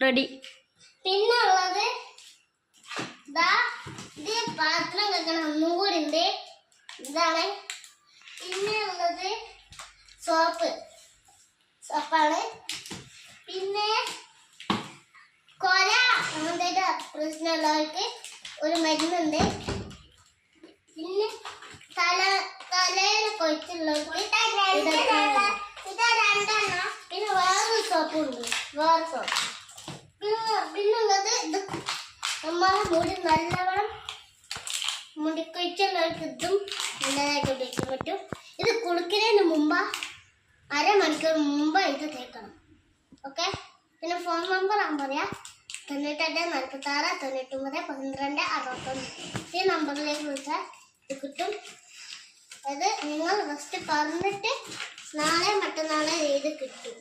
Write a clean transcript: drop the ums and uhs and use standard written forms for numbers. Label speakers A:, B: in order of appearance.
A: Ready.
B: പിന്നെ ഉള്ളത് ഇത് പാത്രം വെക്കണം ഒന്നും കൂടി ഉണ്ട്. ഇതാണ്. പിന്നെ ഉള്ളത് സോപ്പാണ്. പിന്നെ കൊല അങ്ങനത്തെ പ്രശ്നമുള്ളവർക്ക് ഒരു മരുന്നുണ്ട്. പിന്നെ തലയിൽ കൊച്ചുള്ളവർക്ക് പിന്നെ വേറൊരു സോപ്പുണ്ട്. വേറെ സോപ്പ് പിന്നുള്ളത് ഇത് നമ്മളെ മുടി നല്ലവണ്ണം മുടിക്കൊഴിച്ചുള്ളവർക്ക് ഇതും നല്ലതായിട്ട് ഉപയോഗിക്കാൻ പറ്റും. ഇത് കുളിക്കുന്നതിന് മുമ്പ് അരമണിക്കൂർ മുമ്പ് ഇത് തേക്കണം. ഓക്കെ. പിന്നെ ഫോൺ നമ്പർ ഞാൻ പറയാം: 98 46 99 12 61. ഈ നമ്പറിലേക്ക് വിളിച്ചാൽ ഇത് കിട്ടും. അത് നിങ്ങൾ ഫസ്റ്റ് പറഞ്ഞിട്ട് നാളെ മറ്റന്നാളെ ഇത് കിട്ടും.